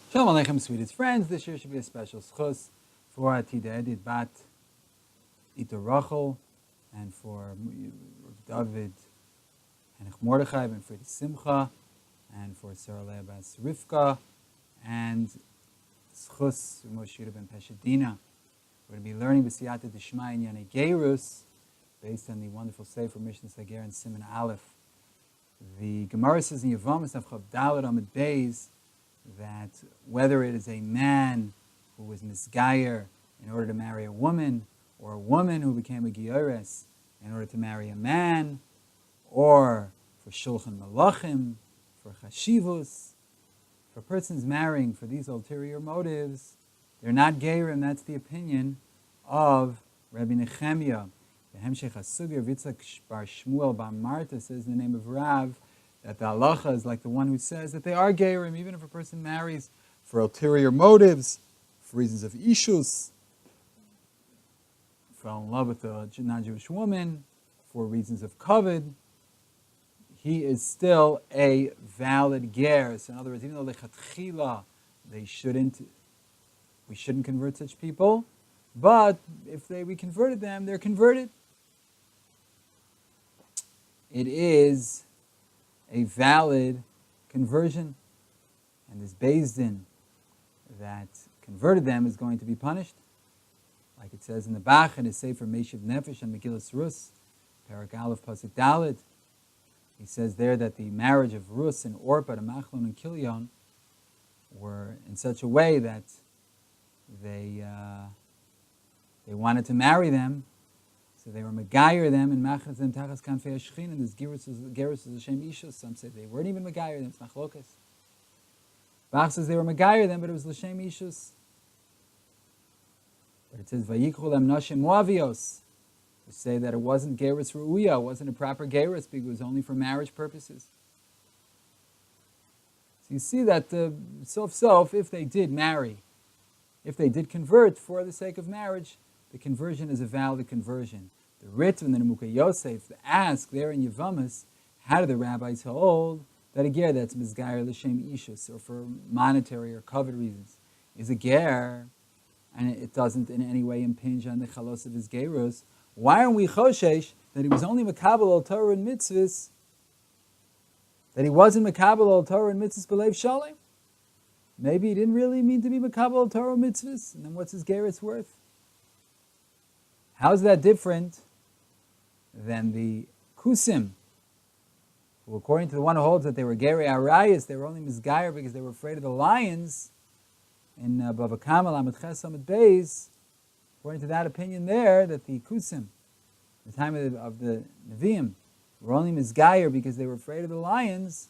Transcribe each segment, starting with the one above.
Shalom Aleichem, sweetest friends. This year should be a special schus for Atida Edit Bat Ita Rachel and for David and Mordechai and for Simcha and for Sarah Leah Bas Rivka and schus Moshe ben Peshadina. We're going to be learning B'siyata Dishmai and Yana Geirus based on the wonderful Sefer Mishnah Sager and Siman Aleph. The Gemara says in Yevamos Avchav Dalet Amid Beis that whether it is a man who was misgayer in order to marry a woman, or a woman who became a Geirus in order to marry a man, or for Shulchan Malachim, for Chashivus, if a person's marrying for these ulterior motives, they're not Geirim. That's the opinion of Rabbi Nechemia. The Hemshech HaSugya Yitzchak Bar Shmuel Bar Marta says in the name of Rav, that the halacha is like the one who says that they are geirim, even if a person marries for ulterior motives, for reasons of ishus, fell in love with a non-Jewish woman, for reasons of kavod, he is still a valid ger. So in other words, even though lechatchila, we shouldn't convert such people, but if we converted them, they're converted. It is a valid conversion, and this Beis Din that converted them is going to be punished, like it says in the Bach and his Sefer Meshiv Nefesh and Megillas Rus, Parak Aleph Pasuk Dalet. He says there that the marriage of Rus and Orpah to Machlon and Kilion were in such a way that they wanted to marry them. So they were megayer them and machnas them tachas kanfei hashchin, and this Geirus is a shem ishus. Some say they weren't even megayer them. It's machlokas. Bach says they were megayer them, but it was l'shem ishus. But it says vayikhu lem nashim moavios, to say that it wasn't Geirus ru'uya, it wasn't a proper Geirus because it was only for marriage purposes. So you see that if they did marry, if they did convert for the sake of marriage, the conversion is a valid conversion. The Ritv and the Nemuka Yosef ask there in Yevamos, how do the rabbis hold that a ger that's mizgayer l'shem ishus, or for monetary or covet reasons, is a ger, and it doesn't in any way impinge on the chalos of his gerus? Why aren't we choshesh that he was only makabel al Torah and mitzvahs, that he wasn't makabel al Torah and mitzvahs b'leiv shalom? Maybe he didn't really mean to be makabel al Torah and mitzvahs, and then what's his gerus worth? How is that different than the Kusim, who, according to the one who holds that they were Geri Arayas, they were only Mizgayer because they were afraid of the lions, in Bava Kamal Amid Ches Amid Beis, according to that opinion there, that the Kusim, the time of the Nevi'im, were only Mizgayer because they were afraid of the lions,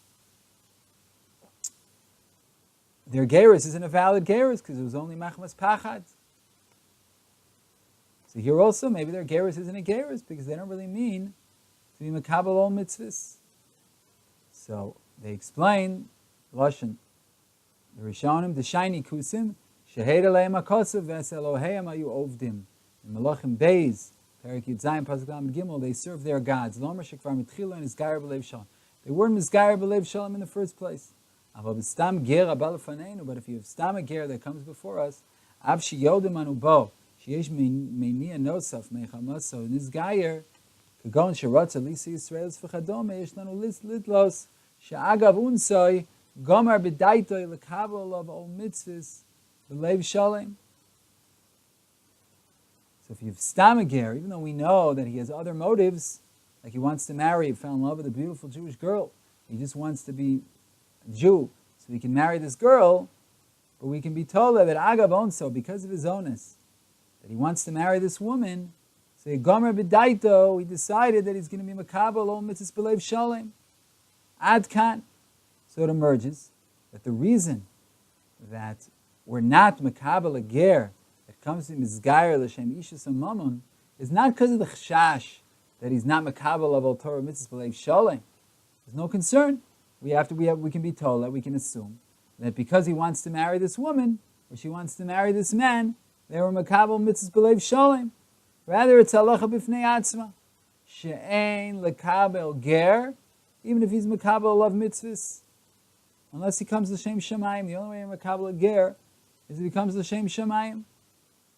their Gerus isn't a valid Gerus because it was only Machmas Pachad. So here also, maybe their Geirus isn't a Geirus because they don't really mean to be Makabal all mitzvahs. So they explain, Lashon, the Rishonim, the shiny Kusim, Shehed Aleim HaKosav Ves Eloheim Ayu Ovdim. In Malachim Beis, Perik Yitzayim Pasuk Lamed Gimel, they serve their gods. Lomer Shekvar Mitchila and Izgayer B'Leiv Shalom. They weren't Mizgayer B'Leiv Shalom in the first place. But if you have Stam a Ger that comes before us, Av Shiyodim Anu Bo, Sheyesh Meinia Nosaf Meichamaso Nizgayer Kagon Sherotza Lisi Yisraelis V'Chadome Yesh Lanu Lidlos She'agav Unsoy Gomer B'Daitoi L'Kabel of All Mitzvahs B'Leiv Shalom. So if you have Stam a Ger, even though we know that he has other motives, like he wants to marry, he fell in love with a beautiful Jewish girl, he just wants to be a Jew, so he can marry this girl, but we can be told that Agav Onso, because of his onus, that he wants to marry this woman, so Gomer B'Daito, he decided that he's going to be Makabel Ol Mitzvahs B'Leiv Shalom. Ad Kan. So it emerges that the reason that we're not Makabel a Ger that comes to Mizgayer L'Shem Ishus and Mammon is not because of the Chashash that he's not Makabel of Al Torah Mitzvahs B'Leiv Shalom. There's no concern. We can be told that we can assume that because he wants to marry this woman, or she wants to marry this man, they were makabel mitzvahs b'leiv shalom. Rather, it's halacha b'fnei atzma. She'ein lekabel ger, even if he's makabel love mitzvahs, unless he comes l'shem shamayim. The only way you're makabel a ger is if he comes l'shem shamayim.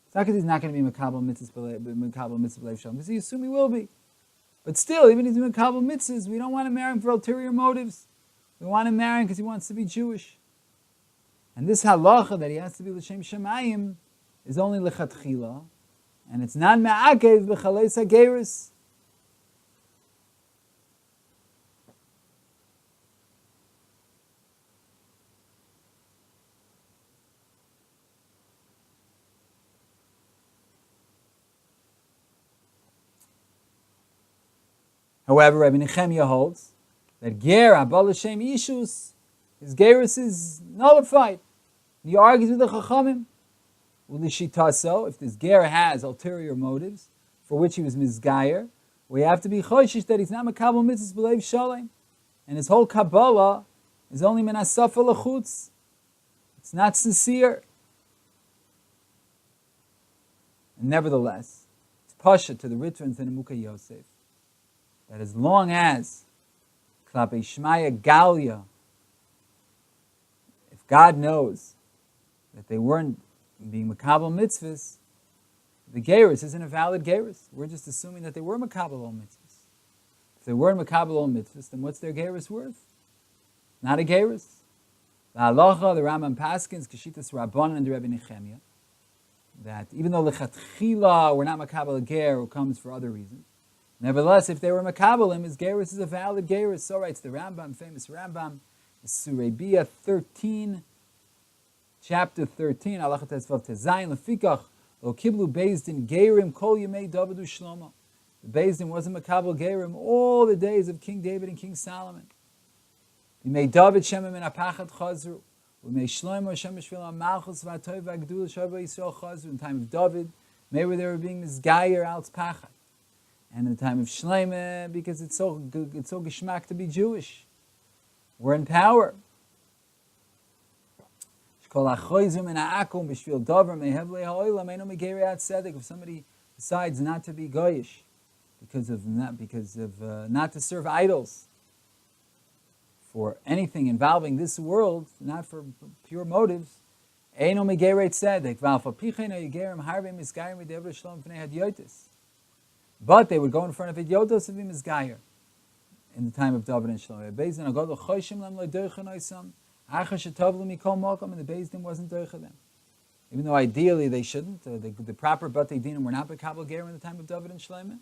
It's not because he's not going to be makabel mitzvahs b'leiv shalom, because you assume he will be. But still, even if he's makabel mitzvahs, we don't want to marry him for ulterior motives. We want to marry him because he wants to be Jewish. And this halacha that he has to be l'shem shamayim is only lechatchila, and it's not ma'akev b'chaleis ha-Geirus. However, Rabbi Nechemia holds that ger abal l'shem ishus, his Geirus is nullified. He argues with the Chachamim. Ulishitaso, if this ger has ulterior motives for which he was mizgayer, we have to be choshish that he's not makabel mitzvahs b'leiv shalom, and his whole Kabbalah is only min hasafa l'chutz. It's not sincere. And nevertheless, it's pasha to the Ritrans and the Mukha Yosef that as long as Klape Shmaya Galia, if God knows that they weren't being makabel mitzvahs, the Geirus isn't a valid Geirus. We're just assuming that they were makabel ol mitzvahs. If they weren't makabel ol mitzvahs, then what's their Geirus worth? Not a Geirus. The halacha, the Rambam Paskins, Keshitas Rabbanan and the Rebbe Nechemia, that even though lechatchila we're not makabel a ger who comes for other reasons, nevertheless, if they were makabelim, his Geirus is a valid Geirus. So writes the Rambam, famous Rambam, Surebiyah 13, chapter 13, Halacha Tesvav Tezayin, Lefikach, Lo Kiblu Bezdin, Geirim, Kol Yemei Davidu Shlomo. The Bezdin wasn't makabel Geirim all the days of King David and King Solomon. Yemei David Shemem and Apachat Chazru. Yemei Shlomo Shem Shvil HaMalchus V'Atoy V'Agdul Shavah Yisrael Chazru. In the time of David, maybe they were being misgayer Alts Pachat. And in the time of Shlomo, because it's so geschmack to be Jewish. We're in power. If somebody decides not to be goyish not to serve idols for anything involving this world, not for pure motives, but they would go in front of idiotos and be misgayer in the time of David and Shlomo. And the Beis Din wasn't doicha them. Even though ideally they shouldn't. The proper Batei Dinim were not B'Kabel Ger in the time of David and Shlomo.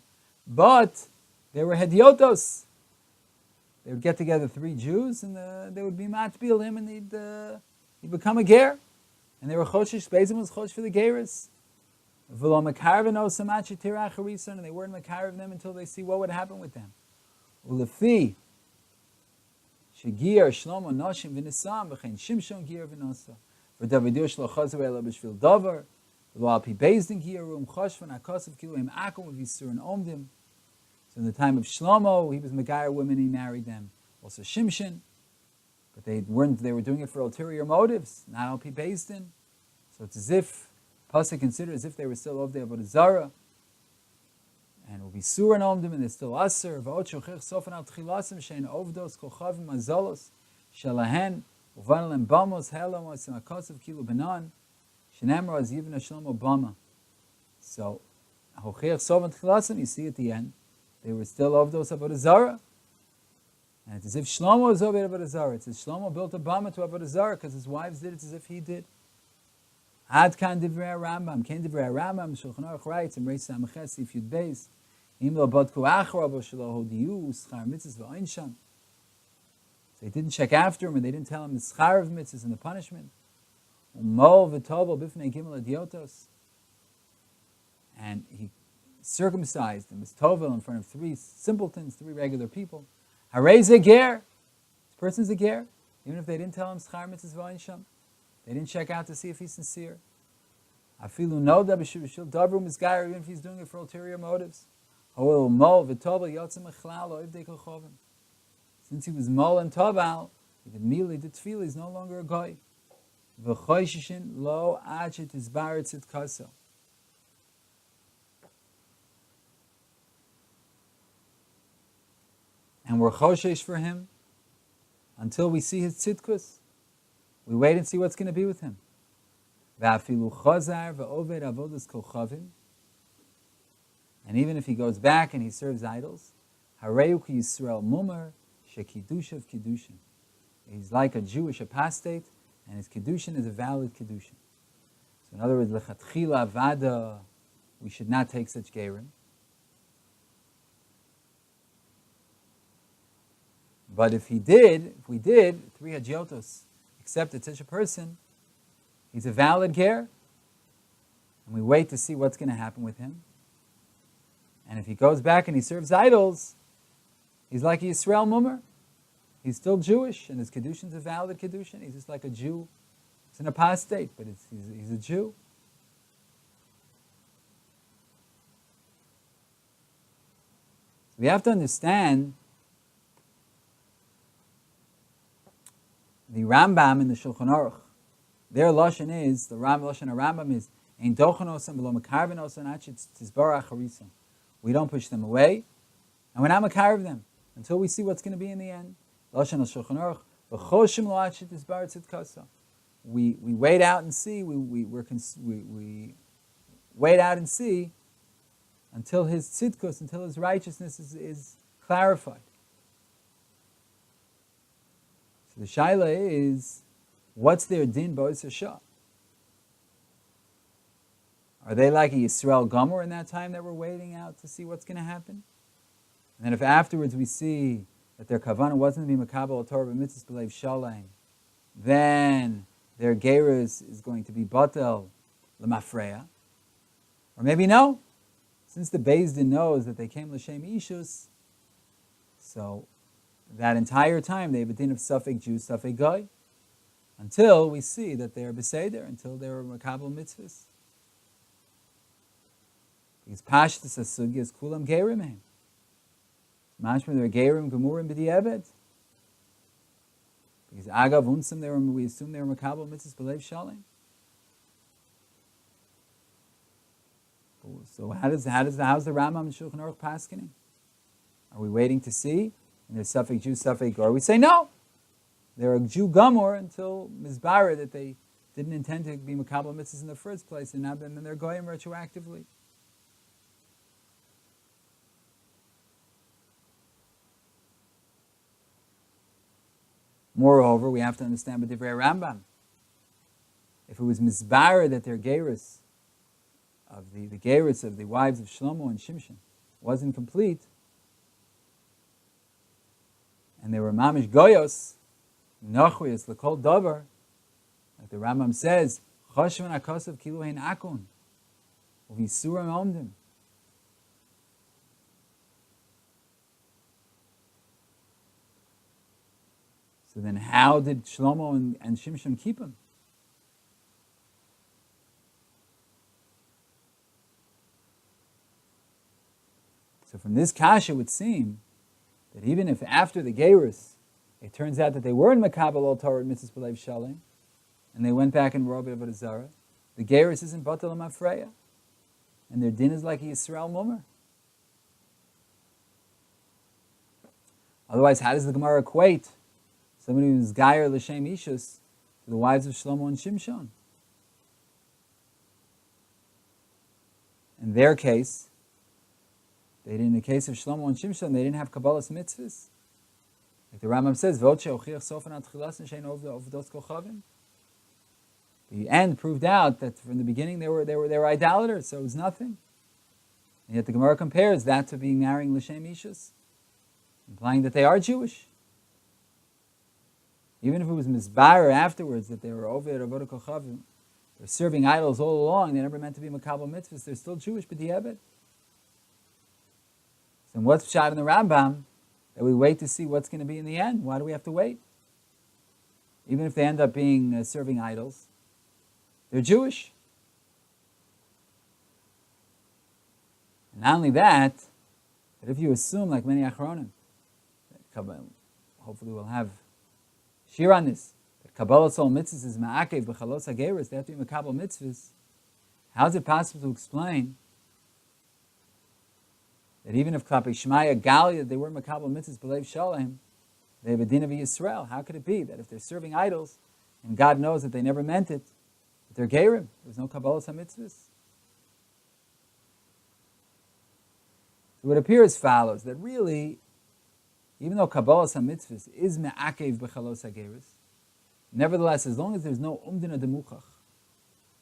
But they were hediotos. They would get together 3 Jews and they would be matbilim and he'd become a ger. And they were choshish. Beis Din was chosh for the Geirus. And they weren't makarv them until they see what would happen with them. Ulefi Shegir Shlomo Noshim V'Nisam V'chein Shimshon Gir V'Nosa V'Davidur Shlo Chazav Ela B'Shvil Dover V'Lo Al Pi Beis Din Gir Rum Choshvan HaKosav Kilu Em Akum V'Yisur and Omdim. So in the time of Shlomo, he was Megayer women, he married them. Also Shimshon, but they were doing it for ulterior motives, not Al Pi Beis Din. So it's as if Pasuk considered as if they were still of the Avodah Zarah. And will be sur and omdim, and they're still aser. V'ot shochech sofen al tchilasim shein ovdos kochavim azolos shalahen uvanalem bamos helamos semakosav kilu benan shenemra az yivna shlomo bama. So hochech sofen tchilasim, you see at the end, they were still ovdos avodah zarah. And it's as if Shlomo was over avodah zarah. It's as Shlomo built a bama to avodah zarah because his wives did it as if he did. Ad kan divrei Rambam, ken divrei Rambam, Shulchan Aruch writes in Reis Samaches Sif Yud Beis, im lo badku achra bo shelo hodiyu schar mitzvahs v'oinshan. So they didn't check after him, and they didn't tell him the schar of mitzvahs and the punishment. Umol v'tovo b'fnei gimel adiotos, and he circumcised and was tovel in front of 3 simpletons, 3 regular people. Harei ze ger, this person's a ger, even if they didn't tell him schar mitzvahs v'oinshan. They didn't check out to see if he's sincere. Afilu no da b'shul davru misgayer, even if he's doing it for ulterior motives. Hoel mol v'toval yotzim echlal oivdei kochovim. Since he was mol and toval, he did mili, did tefillah, he's no longer a goy. V'choishishin lo achet izbaret tzidkaso. And we're choshesh for him until we see his tzidkus. We wait and see what's going to be with him. V'afilu chazar v'oved avodas kol chavim. And even if he goes back and he serves idols, hareu ki Yisrael mumar shekidushav kiddushin. He's like a Jewish apostate, and his kiddushin is a valid kiddushin. So in other words, lechatchila vada, we should not take such gerim. But if we did, three hagiotos accepted such a person, he's a valid ger, and we wait to see what's going to happen with him. And if he goes back and he serves idols, he's like a Yisrael mumar. He's still Jewish, and his kiddushin is a valid kiddushin. He's just like a Jew. It's an apostate, but he's a Jew. So we have to understand the Rambam in the Shulchan Aruch. Their lashon is, the lashon of Rambam is, Ein dochanos and below makarvenos and achit tizbarach harisa. We don't push them away, and we're not makarv them until we see what's going to be in the end. Lashon Shulchan Aruch, v'choshim lo achit tizbar tzidkasa. We wait out and see. We wait out and see until his tzidkus, until his righteousness is clarified. So the shaila is, what's their din b'os hashah? Are they like a Yisrael Gomer in that time that we're waiting out to see what's going to happen? And then if afterwards we see that their kavanah wasn't to be makabel Torah b'mitzvahs b'leiv shalem, then their Geirus is going to be batel l'mafreya. Or maybe no. Since the Beis Din knows that they came l'shem ishus, so that entire time they have a din of Safek Jew, Safek Goy, until we see that they are beseder, until they are makabel mitzvahs. Because Pashtus HaSugya is Kulam Geirim Heim. Mashma, they're Geirim Gemurim B'di'eved. Because Agav Unsum, we assume they were Makabel Mitzvahs B'leiv Shalem. So how's the Rambam and Shulchan Aruch paskening? Are we waiting to see? And there's Safek Jew, Safek Gor. We say no. They're a Jew Gomor until Mizbara that they didn't intend to be Makabel Mitzvahs in the first place, and now then they're Goyim retroactively. Moreover, we have to understand with Divrei Rambam. If it was Mizbara that their Geirus, of the Geirus of the wives of Shlomo and Shimshon, wasn't complete, and they were Mamish Goyos, Nochrius, L'kol Dover, like the Rambam says, Choshvan HaKosav Kilu Hein Akun, Uvisurim Omdim. So then how did Shlomo and Shimshon keep him? So from this kasha it would seem that even if after the Geirus, it turns out that they were in Makabel al Torah Mitzvahs B'leiv Shalem, and they went back and were Robert Avodah Zarah, the Geirus isn't Batal Mafreya, and their din is like a Yisrael Mumar. Otherwise, how does the Gemara equate somebody who's Gair L'Shem Ishus to the wives of Shlomo and Shimshon? In their case, in the case of Shlomo and Shimshon, they didn't have Kabbalah's mitzvahs. Like the Rambam says, the end proved out that from the beginning they were idolaters, so it was nothing. And yet the Gemara compares that to being marrying L'Shem Ishus, implying that they are Jewish. Even if it was Mizbar afterwards that they were over at Avodah Kochavim, they're serving idols all along, they never meant to be Makabel mitzvahs, they're still Jewish, but B'di'eved. So what's shot in the Rambam? That we wait to see what's going to be in the end. Why do we have to wait? Even if they end up being serving idols, they're Jewish. And not only that, but if you assume, like many Achronim, hopefully we'll have shir on this, that Kabbalah Sol Mitzvahs is Ma'akev B'chalos HaGeiros, they have to be Makabel Mitzvahs. How is it possible to explain that even if Klapi Shmaya Galia, they were Makabel Mitzvahs B'leiv Shalem, they have a din of Yisrael? How could it be that if they're serving idols, And God knows that they never meant it. But they're Gerim. There's no Kabbalah HaMitzvahs. So it appears follows, that really, even though Kabbalah HaMitzvahs is me'akev b'chalos HaGeirus, nevertheless, as long as there's no umdina demuchach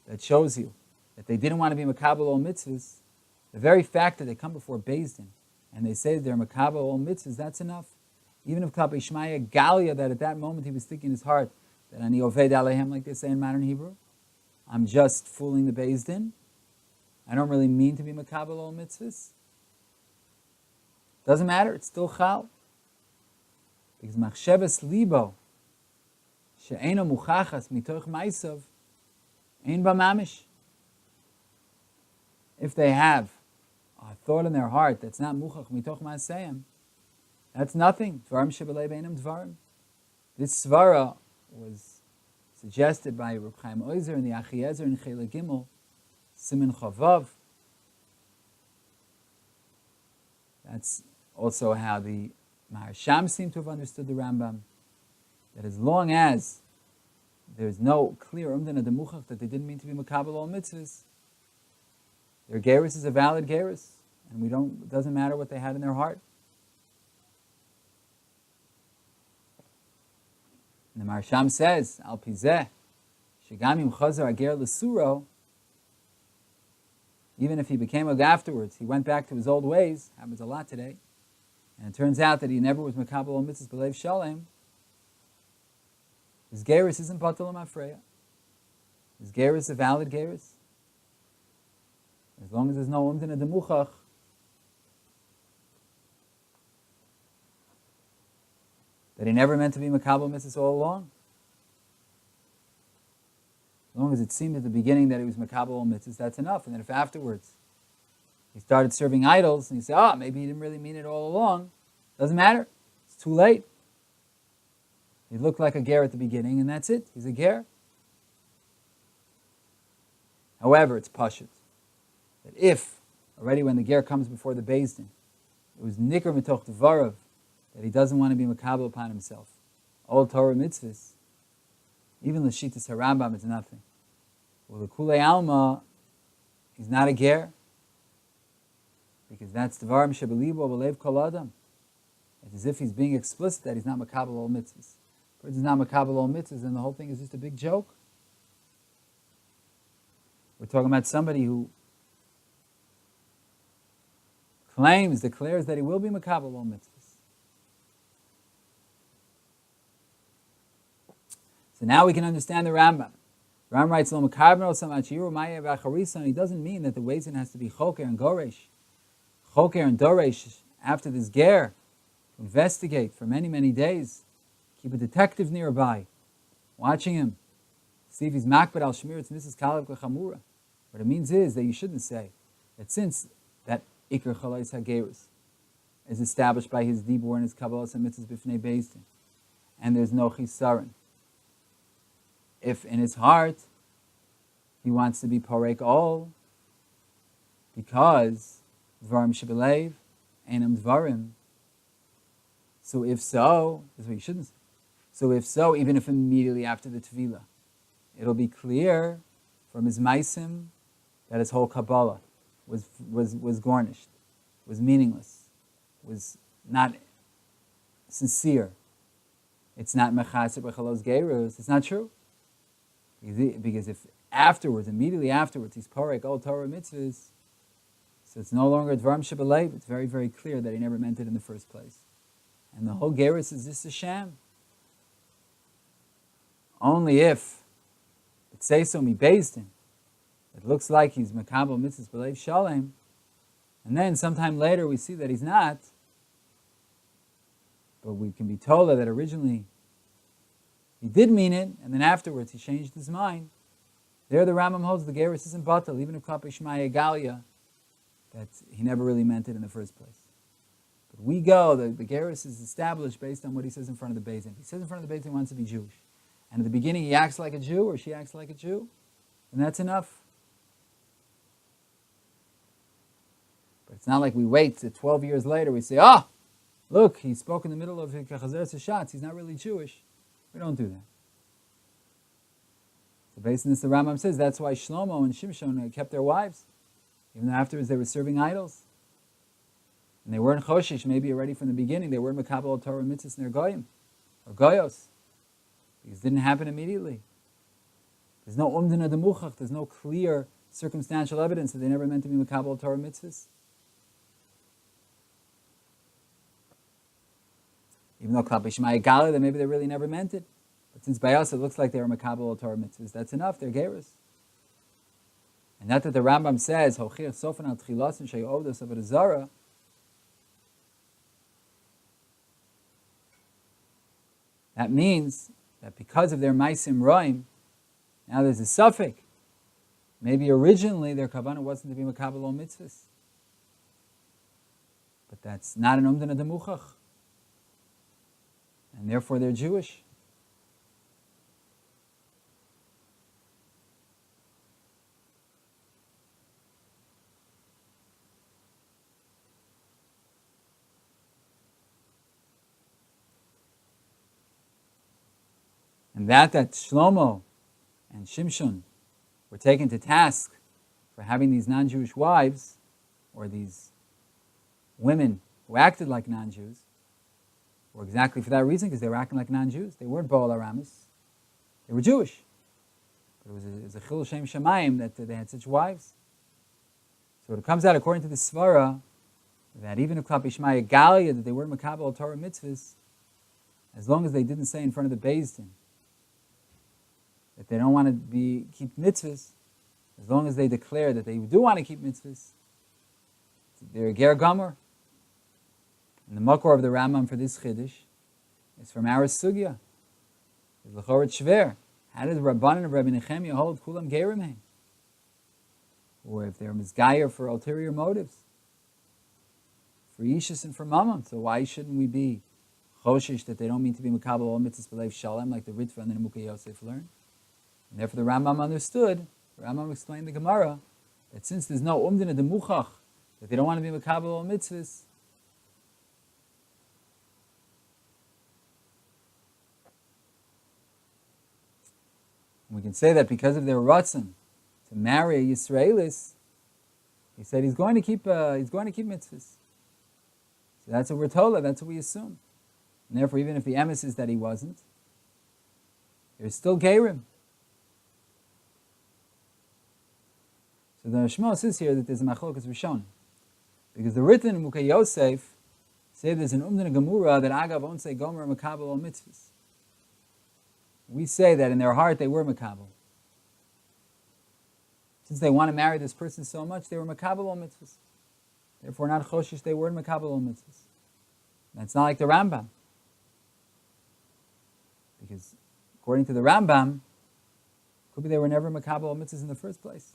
that shows you that they didn't want to be makabel all mitzvahs, the very fact that they come before Beis Din and they say they're makabel all mitzvahs, that's enough. Even if Klapi Shmaya Galia, that at that moment he was thinking in his heart that ani oved alehem, like they say in modern Hebrew, I'm just fooling the Beis Din. I don't really mean to be makabel all mitzvahs. Doesn't matter, it's still chal. Because machsheves libo, she'eno muchachas mitoch maisav, ein b'mamish. If they have a thought in their heart that's not muchach mitoch maaseyim, that's nothing. Dvarim shebelei beinam dvarim. This svara was suggested by Reb Chaim Oizer in the Achiezer in Chele Gimel, Siman Chavav. That's also how the Maharsham seem to have understood the Rambam, that as long as there's no clear umdana demuchach that they didn't mean to be makabel all mitzvahs, their Geirus is a valid Geirus, and it doesn't matter what they had in their heart. And the Maharsham says, Al pizeh, shegamim chazar ager l'suro, even if he became a afterwards, he went back to his old ways, happens a lot today, and it turns out that he never was makabel all mitzvahs b'leiv shalem, his Geirus isn't batal mafreya. His Geirus is a valid Geirus. As long as there's no umdina demuchach, that he never meant to be makabel mitzvahs all along. As long as it seemed at the beginning that he was makabel all mitzvahs, that's enough. And then if afterwards he started serving idols, and you say, maybe he didn't really mean it all along, doesn't matter. It's too late. He looked like a ger at the beginning, and that's it. He's a ger. However, it's pashut that if, already when the ger comes before the Beis Din, it was nikar mitoch devarav, that he doesn't want to be makabel upon himself, all Torah mitzvahs, even l'shitas harambam, it's nothing. Well, the kulei alma, he's not a ger, because that's devarim shebelibo b'leiv kol adam. It's as if he's being explicit that he's not makabel all mitzvahs. If he's not makabel all mitzvahs, then the whole thing is just a big joke. We're talking about somebody who declares that he will be makabel all mitzvahs. So now we can understand the Rambam. Rambam writes, "Lo mekabel samachiru maya v'acharisa," and he doesn't mean that the waisin has to be choker and goresh. Choker and doresh after this ger, investigate for many, many days. Keep a detective nearby, watching him, see if he's makbid al shmiras Mrs. Kalev Kachamura. What it means is that you shouldn't say that since that Iker Chalais HaGeirus is established by his dibur and his Kabbalah and mitzvahs b'fnei Beis Din, and there's no chisaron. If in his heart he wants to be parek all, because dvarim shebelev einam dvarim. So if so, that's what you shouldn't say. So if so, even if immediately after the Tevilah, it'll be clear from his maisim that his whole Kabbalah was garnished, was meaningless, was not sincere. It's not mechaser b'chalos geirus. It's not true. Because if afterwards, immediately afterwards, he's parek all Torah mitzvahs, so it's no longer dvarim shebelev. It's very, very clear that he never meant it in the first place. And the whole Geirus is just a sham. Only if it says so mi Beis Din, it looks like he's makabel mitzvahs b'leiv shalem, and then sometime later we see that he's not, but we can be told that originally he did mean it, and then afterwards he changed his mind. There the Rambam holds the Geirus isn't batal, even if Klapi Shmaya Galia, that he never really meant it in the first place. But we go, the Geirus is established based on what he says in front of the Beis Din. If he says in front of the Beis Din he wants to be Jewish, and at the beginning he acts like a Jew or she acts like a Jew, then that's enough. But it's not like we wait till 12 years later, we say, look, he spoke in the middle of Chazer Sashatz, he's not really Jewish. We don't do that. So based on this, the Rambam says that's why Shlomo and Shimshon kept their wives, even though afterwards they were serving idols. And they weren't choshish, maybe already from the beginning. They weren't makabel Torah mitzvahs in their goyim, or goyos, because it didn't happen immediately. There's no umdina demuchach, there's no clear circumstantial evidence that they never meant to be makabel Torah mitzvahs. Even though Klapi Shema Yigala, that maybe they really never meant it. But since by us it looks like they were makabel Torah mitzvahs, that's enough, they're Geirus. And not that the Rambam says, Hochir sofan al tchilas and shayovdos avodah zara. That means that because of their maisim roim, now there's a suffix. Maybe originally their kavanah wasn't to be makabel ol mitzvahs. But that's not an umdana demuchach. And therefore they're Jewish. And that Shlomo and Shimshon were taken to task for having these non-Jewish wives, or these women who acted like non-Jews, were exactly for that reason, because they were acting like non-Jews. They weren't Baal Aramis. They were Jewish. But it was a chilul shem shamayim that they had such wives. So it comes out, according to the Svara, that even if Klapi Shema Yigala, that they were makabel Torah mitzvahs, as long as they didn't say in front of the Beis Din that they don't want to keep mitzvahs, as long as they declare that they do want to keep mitzvahs, they're a ger gomer. And the makor of the Rambam for this chiddush is from our sugya. It's l'choret shver. How did the Rabbanan of Rabbi Nechemia hold kulam gerim hein? Or if they're misgayer for ulterior motives, for ishus and for mamam, so why shouldn't we be choshish that they don't mean to be makabel all mitzvahs b'leiv shalem like the Ritva and the Nemukei Yosef learned? And therefore the Rambam understood, the Rambam explained the Gemara, that since there's no umdina demuchach, that they don't want to be makabel all mitzvahs, we can say that because of their ratzon to marry a Yisraelis, he said he's going to keep mitzvahs. So that's what we're told, that's what we assume. And therefore, even if the emes is that he wasn't, there's still Gerim. So the Shmuel says here that there's a machlokas rishon, because the written in Mukei Yosef say there's an umdana gemura that agav won't say gomer makabel ol mitzvahs. We say that in their heart they were makabel. Since they want to marry this person so much, they were makabel ol mitzvahs. Therefore, not choshish, they were makabel ol mitzvahs. That's not like the Rambam. Because according to the Rambam, could be they were never makabel ol mitzvahs in the first place.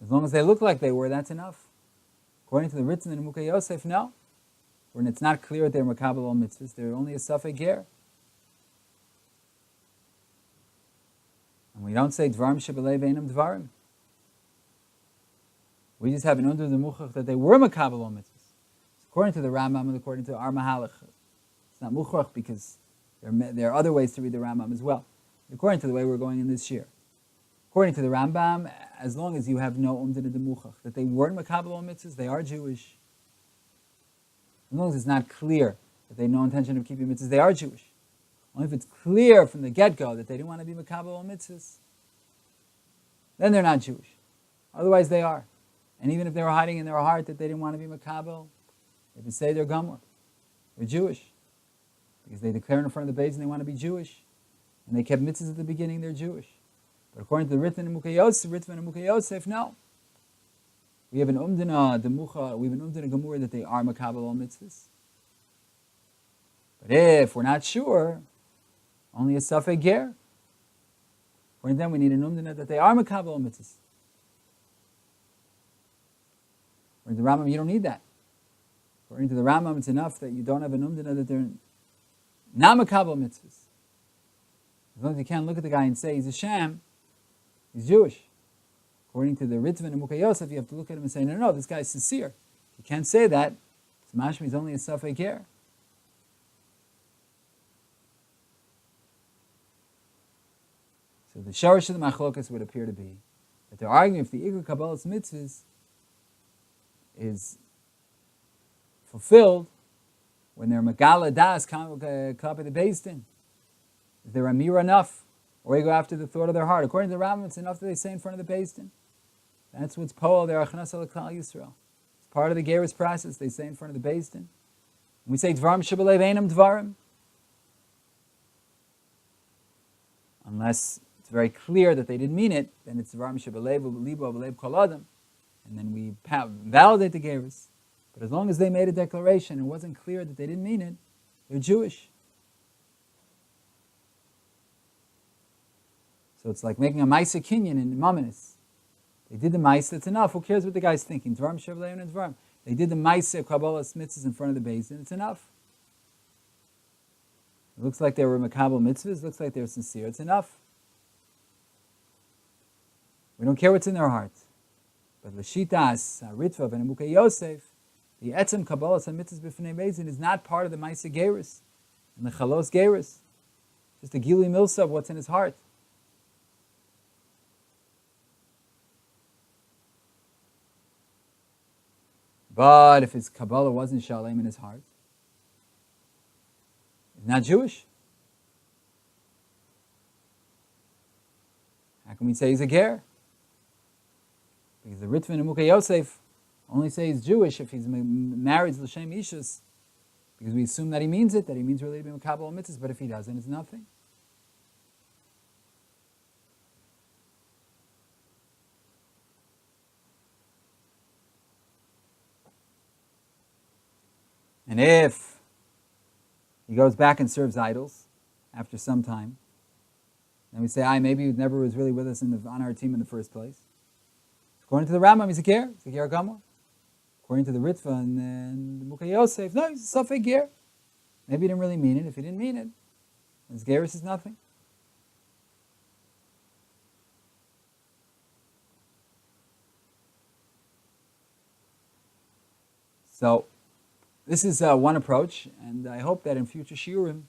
As long as they look like they were, that's enough. According to the Ritzin and Mukei Yosef, no. When it's not clear that they're makabel ol mitzvahs, they're only a safek ger. And we don't say dvarim shebelev einam dvarim. We just have an under the muchach that they were makabel ol mitzvahs. According to the Rambam and according to our Mahalach, it's not muchach because there are other ways to read the Rambam as well. According to the way we're going in this year. According to the Rambam, as long as you have no umdina demuchach, that they weren't makabel ol mitzvahs, they are Jewish. As long as it's not clear that they had no intention of keeping mitzvahs, they are Jewish. Only if it's clear from the get-go that they didn't want to be makabel ol mitzvahs, then they're not Jewish. Otherwise they are. And even if they were hiding in their heart that they didn't want to be makabel, they would say they're gomer. They're Jewish. Because they declare in front of the Beis and they want to be Jewish. And they kept mitzvahs at the beginning, they're Jewish. But according to the Ritva and Mukei Yosef, no. We have an umdina demucha, we have an umdina gemur that they are makabel ol mitzvahs. But if we're not sure, only a safek ger. According to them, we need an umdina that they are makabel ol mitzvahs. According to the Rambam, you don't need that. According to the Rambam, it's enough that you don't have an umdina that they're not makabel ol mitzvahs. As long as you can't look at the guy and say he's a sham, he's Jewish. According to the Ritva and Mukei Yosef, you have to look at him and say, no, this guy's sincere. You can't say that. It's mashma, he's only a safek ger. So the shorish of the machlokas would appear to be that they're arguing if the Iker Kabbalah's mitzvahs is fulfilled when they're Megala Das Kapi the Beis Din. Is there Amir enough? Or they go after the thought of their heart. According to the Rambam, it's enough that they say in front of the Beis Din. That's what's Poel, their Achnas al Klal Yisrael. It's part of the Geirus process, they say in front of the Beis Din. When we say Dvarim Shebelev Einam Dvarim, unless it's very clear that they didn't mean it, then it's Dvarim Shebelev Libo Belev Kol Adam, and then we validate the Geirus. But as long as they made a declaration and it wasn't clear that they didn't mean it, they're Jewish. So it's like making a Maisa Kinyan in Mamanis. They did the Maisa, that's enough. Who cares what the guy's thinking? Dvarim Shevleim and Dvarim. They did the Maisa Kabbalas mitzvahs in front of the Beis Din, it's enough. It looks like they were Makabal mitzvahs, it looks like they were sincere, it's enough. We don't care what's in their heart. But Lashitas, Ritva, and Amukay Yosef, the Etzem Kabbalas and mitzvahs b'fnei Beis Din is not part of the Maisa Geirus and the Chalos Geirus. Just a Gili Milsa of what's in his heart. But if his Kabbalah wasn't Shalem in his heart, he's not Jewish. How can we say he's a Ger? Because the Ritva and Amukay Yosef only say he's Jewish if he's married to L'Shem Ishus, because we assume that he means it, that he means really to be Makabal mitzvahs, but if he doesn't, it's nothing. And if he goes back and serves idols after some time, then we say, maybe he never was really with us on our team in the first place. According to the Rambam, he's a Ger. He's a Ger Gamor. According to the Ritva and the Mukha Yosef, no, he's a Safek Ger. Maybe he didn't really mean it. If he didn't mean it, his Geirus is nothing. So, this is one approach, and I hope that in future shiurim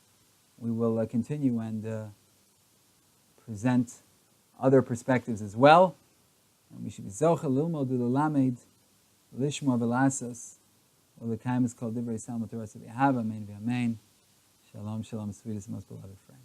we will continue and present other perspectives as well. And we should be zocha lilmod u'lelamed lishmor v'lasas u'lekayim is called divrei salma torah se'v'yahava amen v'amen. Shalom, shalom, sweetest, most beloved friend.